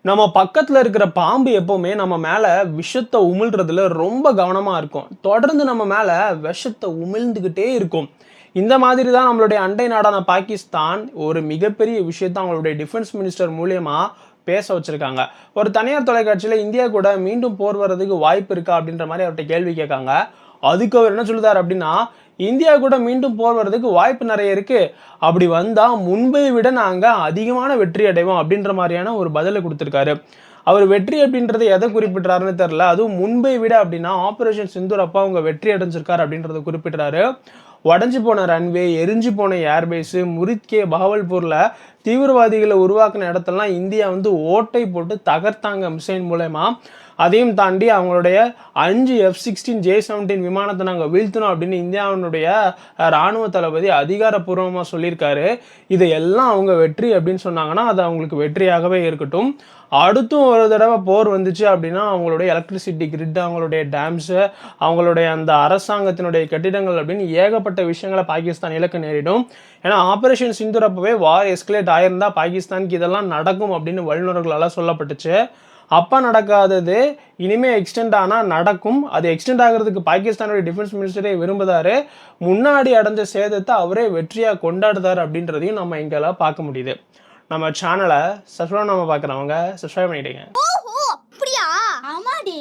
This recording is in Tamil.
நம்ம பக்கத்துல இருக்கிற பாம்பு எப்பவுமே நம்ம மேல விஷத்தை உமிழ்றதுல ரொம்ப கவனமா இருக்கும். தொடர்ந்து நம்ம மேல விஷத்தை உமிழ்ந்துகிட்டே இருக்கும். இந்த மாதிரி தான் நம்மளுடைய அண்டை நாடான பாகிஸ்தான் ஒரு மிகப்பெரிய விஷயத்த அவங்களுடைய டிஃபென்ஸ் மினிஸ்டர் மூலியமா பேச வச்சிருக்காங்க. ஒரு தனியார் தொலைக்காட்சியில இந்தியா கூட மீண்டும் போர் வர்றதுக்கு வாய்ப்பு இருக்கா அப்படின்ற மாதிரி அவர்கிட்ட கேள்வி கேட்காங்க. அதுக்கு அவர் என்ன சொல்லுதாரு அப்படின்னா, இந்தியா கூட மீண்டும் போர் வர்றதுக்கு வாய்ப்பு நிறைய இருக்கு. அப்படி வந்தா முன்பை விட நாங்க அதிகமான வெற்றி அடைவோம் அப்படின்ற மாதிரியான ஒரு பதில குடுத்திருக்காரு. அவர் வெற்றி அப்படின்றத எதை குறிப்பிடுறாருன்னு தெரியல. அதுவும் முன்பை விட அப்படின்னா ஆப்பரேஷன் சிந்தூர் அப்ப அவங்க வெற்றி அடைஞ்சிருக்காரு அப்படின்றத குறிப்பிடுறாரு. உடைஞ்சு போன ரன்வே, எரிஞ்சு போன ஏர்பேஸ், முரித்கே, பஹாவல்பூர்ல தீவிரவாதிகளை உருவாக்குன இடத்தெல்லாம் இந்தியா வந்து ஓட்டை போட்டு தகர்த்தாங்க மிசைல் மூலமா. அதையும் தாண்டி அவங்களுடைய 5 F-16 விமானத்தை நாங்கள் வீழ்த்தினோம் அப்படின்னு இந்தியாவினுடைய ராணுவ தளபதி அதிகாரப்பூர்வமாக சொல்லியிருக்காரு. இதையெல்லாம் அவங்க வெற்றி அப்படின்னு சொன்னாங்கன்னா அது அவங்களுக்கு வெற்றியாகவே இருக்கட்டும். அடுத்தும் ஒரு தடவை போர் வந்துச்சு அப்படின்னா அவங்களுடைய எலக்ட்ரிசிட்டி கிரிட், அவங்களுடைய டேம்ஸு, அவங்களுடைய அந்த அரசாங்கத்தினுடைய கட்டிடங்கள் அப்படின்னு ஏகப்பட்ட விஷயங்களை பாகிஸ்தான் இழக்க நேரிடும். ஏன்னா ஆபரேஷன் சிந்தூர் அப்பவே வார் எஸ்கலேட் ஆயிருந்தா பாகிஸ்தானுக்கு இதெல்லாம் நடக்கும் அப்படின்னு வல்லுநர்களால் சொல்லப்பட்டுச்சு. அப்போ நடக்காதது இனிமே எக்ஸ்டெண்ட் ஆனால் நடக்கும். அது எக்ஸ்டெண்ட் ஆகிறதுக்கு பாகிஸ்தானுடைய டிஃபென்ஸ் மினிஸ்டரே விரும்புதாரு. முன்னாடி அடைஞ்ச சேதத்தை அவரே வெற்றியாக கொண்டாடுதார் அப்படின்றதையும் நம்ம இங்கெல்லாம் பார்க்க முடியுது. நம்ம சேனலை சப்ஸ்கிரைப் நம்ம பார்க்குறவங்க சப்ஸ்கிரைப் பண்ணிவிடுங்க. ஓஹோ, அப்படியா? ஆமாடி.